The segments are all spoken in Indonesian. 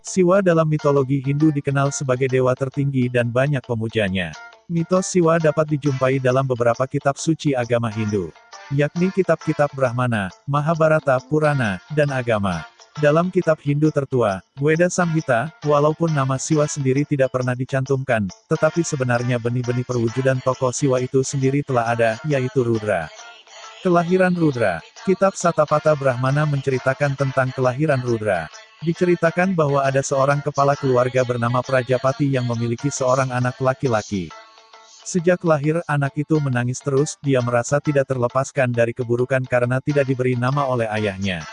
Siwa dalam mitologi Hindu dikenal sebagai dewa tertinggi dan banyak pemujanya. Mitos Siwa dapat dijumpai dalam beberapa kitab suci agama Hindu, yakni kitab-kitab Brahmana, Mahabharata, Purana, dan Agama. Dalam kitab Hindu tertua, Weda Samhita, walaupun nama Siwa sendiri tidak pernah dicantumkan, tetapi sebenarnya benih-benih perwujudan tokoh Siwa itu sendiri telah ada, yaitu Rudra. Kelahiran Rudra. Kitab Satapatha Brahmana menceritakan tentang kelahiran Rudra. Diceritakan bahwa ada seorang kepala keluarga bernama Prajapati yang memiliki seorang anak laki-laki. Sejak lahir, anak itu menangis terus, dia merasa tidak terlepaskan dari keburukan karena tidak diberi nama oleh ayahnya.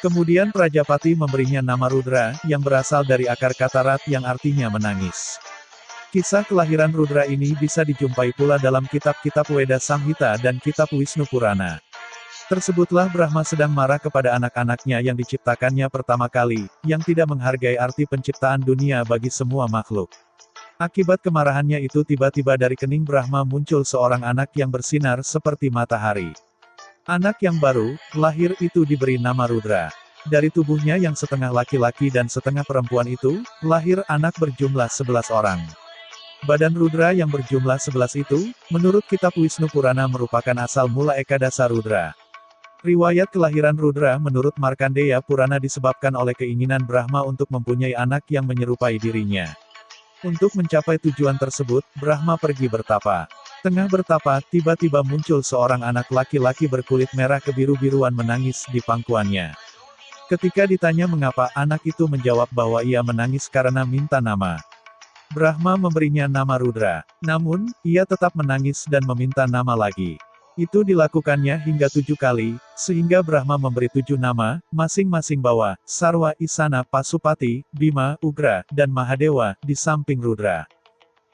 Kemudian Prajapati memberinya nama Rudra, yang berasal dari akar kata rat yang artinya menangis. Kisah kelahiran Rudra ini bisa dijumpai pula dalam kitab-kitab Weda Samhita dan kitab Wisnu Purana. Tersebutlah Brahma sedang marah kepada anak-anaknya yang diciptakannya pertama kali, yang tidak menghargai arti penciptaan dunia bagi semua makhluk. Akibat kemarahannya itu tiba-tiba dari kening Brahma muncul seorang anak yang bersinar seperti matahari. Anak yang baru, lahir itu diberi nama Rudra. Dari tubuhnya yang setengah laki-laki dan setengah perempuan itu, lahir anak berjumlah 11 orang. Badan Rudra yang berjumlah 11 itu, menurut kitab Wisnu Purana merupakan asal mula Ekadasa Rudra. Riwayat kelahiran Rudra menurut Markandeya Purana disebabkan oleh keinginan Brahma untuk mempunyai anak yang menyerupai dirinya. Untuk mencapai tujuan tersebut, Brahma pergi bertapa. Tengah bertapa, tiba-tiba muncul seorang anak laki-laki berkulit merah kebiru-biruan menangis di pangkuannya. Ketika ditanya mengapa, anak itu menjawab bahwa ia menangis karena minta nama. Brahma memberinya nama Rudra. Namun, ia tetap menangis dan meminta nama lagi. Itu dilakukannya hingga 7 kali, sehingga Brahma memberi 7 nama, masing-masing Bawa, Sarwa, Isana, Pasupati, Bima, Ugra, dan Mahadewa, di samping Rudra.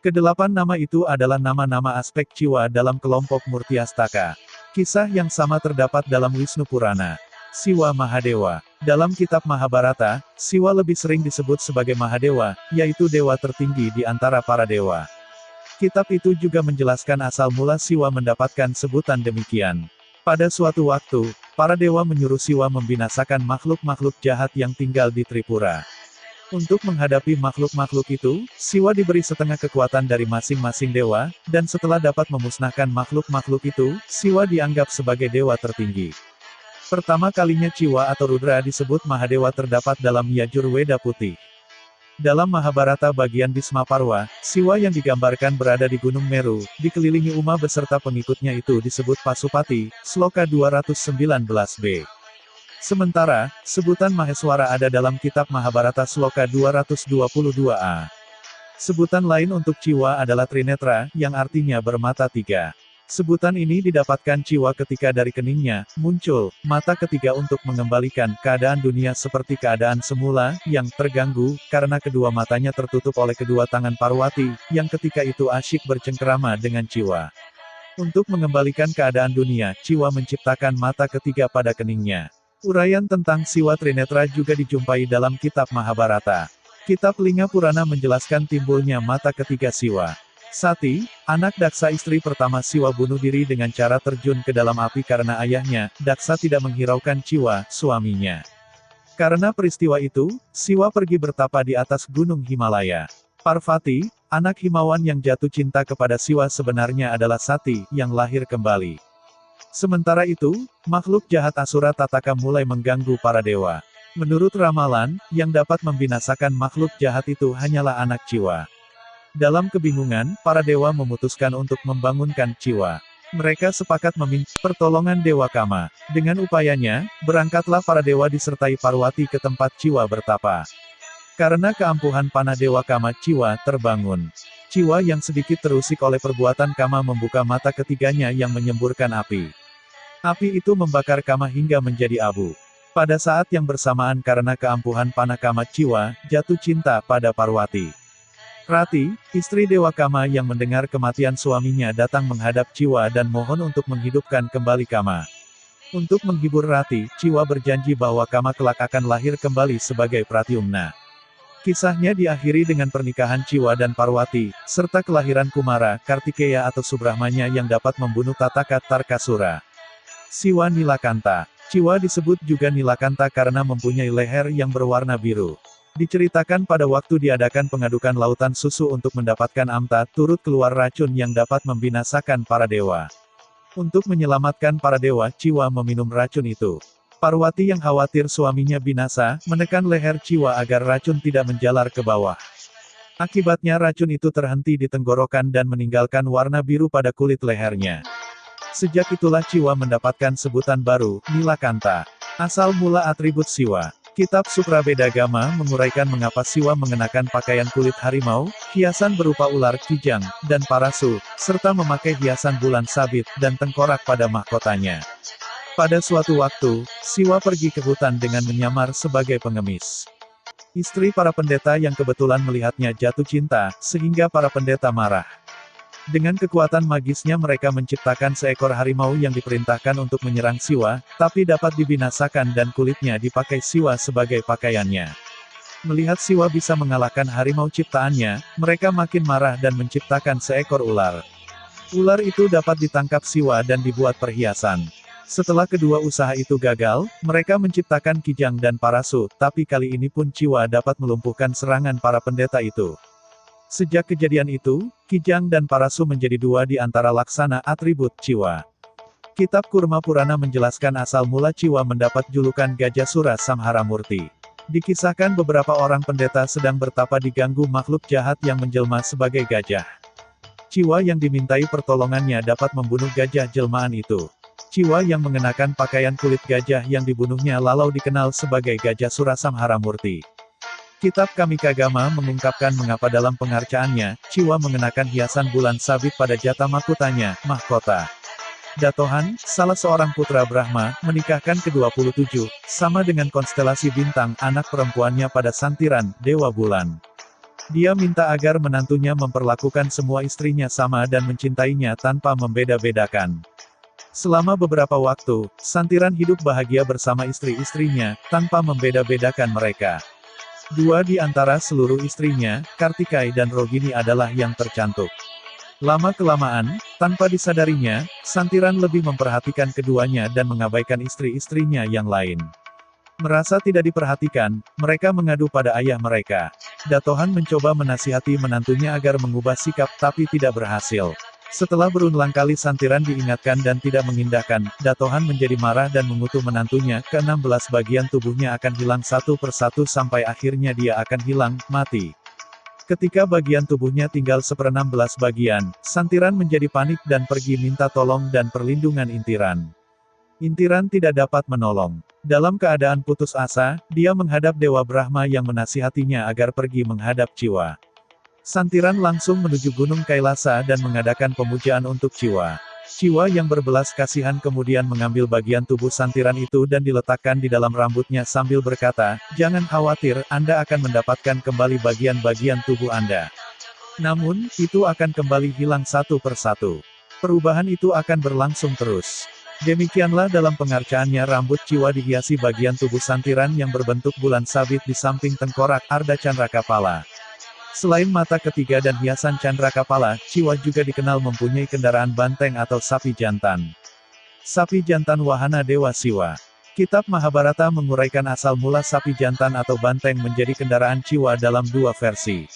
Kedelapan nama itu adalah nama-nama aspek jiwa dalam kelompok Murtiastaka. Kisah yang sama terdapat dalam Wisnu Purana. Siwa Mahadewa. Dalam kitab Mahabharata, Siwa lebih sering disebut sebagai Mahadewa, yaitu dewa tertinggi di antara para dewa. Kitab itu juga menjelaskan asal mula Siwa mendapatkan sebutan demikian. Pada suatu waktu, para dewa menyuruh Siwa membinasakan makhluk-makhluk jahat yang tinggal di Tripura. Untuk menghadapi makhluk-makhluk itu, Siwa diberi setengah kekuatan dari masing-masing dewa, dan setelah dapat memusnahkan makhluk-makhluk itu, Siwa dianggap sebagai dewa tertinggi. Pertama kalinya Ciwa atau Rudra disebut Mahadewa terdapat dalam Yajur Weda Putih. Dalam Mahabharata bagian Bhisma Parwa, Siwa yang digambarkan berada di Gunung Meru, dikelilingi Uma beserta pengikutnya itu disebut Pasupati, Sloka 219b. Sementara, sebutan Maheswara ada dalam kitab Mahabharata Sloka 222a. Sebutan lain untuk Ciwa adalah Trinetra, yang artinya bermata 3. Sebutan ini didapatkan Ciwa ketika dari keningnya, muncul, mata ketiga untuk mengembalikan keadaan dunia seperti keadaan semula, yang terganggu, karena kedua matanya tertutup oleh kedua tangan Parwati, yang ketika itu asyik bercengkerama dengan Ciwa. Untuk mengembalikan keadaan dunia, Ciwa menciptakan mata ketiga pada keningnya. Uraian tentang Siwa Trinetra juga dijumpai dalam kitab Mahabharata. Kitab Linga Purana menjelaskan timbulnya mata ketiga Siwa. Sati, anak Daksa istri pertama Siwa bunuh diri dengan cara terjun ke dalam api karena ayahnya, Daksa tidak menghiraukan Ciwa, suaminya. Karena peristiwa itu, Siwa pergi bertapa di atas gunung Himalaya. Parvati, anak Himawan yang jatuh cinta kepada Siwa sebenarnya adalah Sati, yang lahir kembali. Sementara itu, makhluk jahat Asura Tataka mulai mengganggu para dewa. Menurut ramalan, yang dapat membinasakan makhluk jahat itu hanyalah anak Ciwa. Dalam kebingungan, para dewa memutuskan untuk membangunkan Ciwa. Mereka sepakat meminta pertolongan Dewa Kama. Dengan upayanya, berangkatlah para dewa disertai Parwati ke tempat Ciwa bertapa. Karena keampuhan panah Dewa Kama, Ciwa terbangun. Ciwa yang sedikit terusik oleh perbuatan Kama membuka mata ketiganya yang menyemburkan api. Api itu membakar Kama hingga menjadi abu. Pada saat yang bersamaan karena keampuhan panah Kama, Ciwa jatuh cinta pada Parwati. Rati, istri Dewa Kama yang mendengar kematian suaminya datang menghadap Ciwa dan mohon untuk menghidupkan kembali Kama. Untuk menghibur Rati, Ciwa berjanji bahwa Kama kelak akan lahir kembali sebagai Pratyumna. Kisahnya diakhiri dengan pernikahan Ciwa dan Parwati, serta kelahiran Kumara, Kartikeya atau Subrahmanya yang dapat membunuh Tataka Tarkasura. Siwa Nilakanta. Ciwa disebut juga Nilakanta karena mempunyai leher yang berwarna biru. Diceritakan pada waktu diadakan pengadukan lautan susu untuk mendapatkan Amta, turut keluar racun yang dapat membinasakan para dewa. Untuk menyelamatkan para dewa, Ciwa meminum racun itu. Parwati yang khawatir suaminya binasa, menekan leher Ciwa agar racun tidak menjalar ke bawah. Akibatnya racun itu terhenti di tenggorokan dan meninggalkan warna biru pada kulit lehernya. Sejak itulah Ciwa mendapatkan sebutan baru, Nilakanta. Asal mula atribut Siwa. Kitab Suprabedagama menguraikan mengapa Siwa mengenakan pakaian kulit harimau, hiasan berupa ular, kijang, dan parasu, serta memakai hiasan bulan sabit, dan tengkorak pada mahkotanya. Pada suatu waktu, Siwa pergi ke hutan dengan menyamar sebagai pengemis. Istri para pendeta yang kebetulan melihatnya jatuh cinta, sehingga para pendeta marah. Dengan kekuatan magisnya mereka menciptakan seekor harimau yang diperintahkan untuk menyerang Siwa, tapi dapat dibinasakan dan kulitnya dipakai Siwa sebagai pakaiannya. Melihat Siwa bisa mengalahkan harimau ciptaannya, mereka makin marah dan menciptakan seekor ular. Ular itu dapat ditangkap Siwa dan dibuat perhiasan. Setelah kedua usaha itu gagal, mereka menciptakan kijang dan parasu, tapi kali ini pun Ciwa dapat melumpuhkan serangan para pendeta itu. Sejak kejadian itu, kijang dan parasu menjadi dua di antara laksana atribut Ciwa. Kitab Kurma Purana menjelaskan asal mula Ciwa mendapat julukan Gajah Sura Samharamurti. Dikisahkan beberapa orang pendeta sedang bertapa diganggu makhluk jahat yang menjelma sebagai gajah. Ciwa yang dimintai pertolongannya dapat membunuh gajah jelmaan itu. Ciwa yang mengenakan pakaian kulit gajah yang dibunuhnya lalau dikenal sebagai Gajah Sura Samharamurti. Kitab Kamikagama mengungkapkan mengapa dalam pengarcaannya, Ciwa mengenakan hiasan bulan sabit pada jata mahkotanya, mahkota. Datohan, salah seorang putra Brahma, menikahkan ke-27, sama dengan konstelasi bintang, anak perempuannya pada santiran, Dewa Bulan. Dia minta agar menantunya memperlakukan semua istrinya sama dan mencintainya tanpa membeda-bedakan. Selama beberapa waktu, santiran hidup bahagia bersama istri-istrinya, tanpa membeda-bedakan mereka. Dua di antara seluruh istrinya, Kartikai dan Rogini adalah yang tercantik. Lama-kelamaan, tanpa disadarinya, santiran lebih memperhatikan keduanya dan mengabaikan istri-istrinya yang lain. Merasa tidak diperhatikan, mereka mengadu pada ayah mereka. Datohan mencoba menasihati menantunya agar mengubah sikap, tapi tidak berhasil. Setelah berulang kali santiran diingatkan dan tidak mengindahkan, Datohan menjadi marah dan mengutuk menantunya, ke-16 bagian tubuhnya akan hilang satu persatu sampai akhirnya dia akan hilang, mati. Ketika bagian tubuhnya tinggal 1/16 bagian, santiran menjadi panik dan pergi minta tolong dan perlindungan Intiran. Intiran tidak dapat menolong. Dalam keadaan putus asa, dia menghadap Dewa Brahma yang menasihatinya agar pergi menghadap Ciwa. Santiran langsung menuju Gunung Kailasa dan mengadakan pemujaan untuk Ciwa. Ciwa yang berbelas kasihan kemudian mengambil bagian tubuh santiran itu dan diletakkan di dalam rambutnya sambil berkata, "Jangan khawatir, Anda akan mendapatkan kembali bagian-bagian tubuh Anda. Namun, itu akan kembali hilang satu persatu. Perubahan itu akan berlangsung terus." Demikianlah dalam pengarcaannya rambut Ciwa dihiasi bagian tubuh santiran yang berbentuk bulan sabit di samping tengkorak Arda Candra Kapala. Selain mata ketiga dan hiasan candra kapala, Ciwa juga dikenal mempunyai kendaraan banteng atau sapi jantan. Sapi jantan wahana Dewa Siwa. Kitab Mahabharata menguraikan asal mula sapi jantan atau banteng menjadi kendaraan Ciwa dalam dua versi.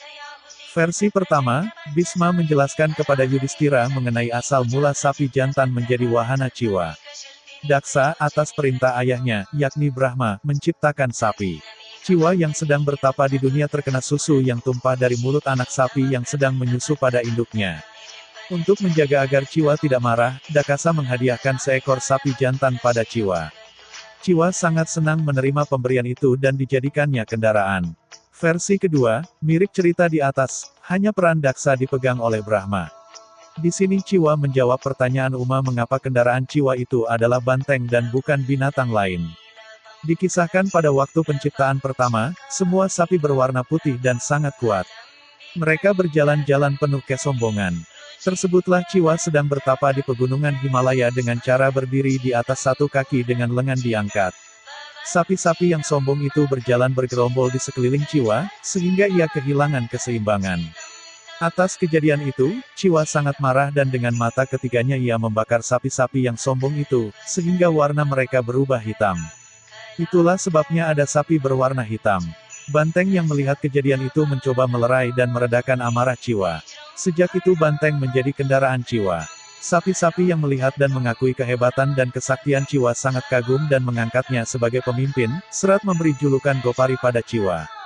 Versi pertama, Bhisma menjelaskan kepada Yudhistira mengenai asal mula sapi jantan menjadi wahana Ciwa. Daksa, atas perintah ayahnya, yakni Brahma, menciptakan sapi. Ciwa yang sedang bertapa di dunia terkena susu yang tumpah dari mulut anak sapi yang sedang menyusu pada induknya. Untuk menjaga agar Ciwa tidak marah, Dakasa menghadiahkan seekor sapi jantan pada Ciwa. Ciwa sangat senang menerima pemberian itu dan dijadikannya kendaraan. Versi kedua, mirip cerita di atas, hanya peran Daksa dipegang oleh Brahma. Di sini Ciwa menjawab pertanyaan Uma mengapa kendaraan Ciwa itu adalah banteng dan bukan binatang lain. Dikisahkan pada waktu penciptaan pertama, semua sapi berwarna putih dan sangat kuat. Mereka berjalan-jalan penuh kesombongan. Tersebutlah Ciwa sedang bertapa di pegunungan Himalaya dengan cara berdiri di atas satu kaki dengan lengan diangkat. Sapi-sapi yang sombong itu berjalan bergerombol di sekeliling Ciwa, sehingga ia kehilangan keseimbangan. Atas kejadian itu, Ciwa sangat marah dan dengan mata ketiganya ia membakar sapi-sapi yang sombong itu, sehingga warna mereka berubah hitam. Itulah sebabnya ada sapi berwarna hitam. Banteng yang melihat kejadian itu mencoba melerai dan meredakan amarah Ciwa. Sejak itu Banteng menjadi kendaraan Ciwa. Sapi-sapi yang melihat dan mengakui kehebatan dan kesaktian Ciwa sangat kagum dan mengangkatnya sebagai pemimpin, serta memberi julukan Gopari pada Ciwa.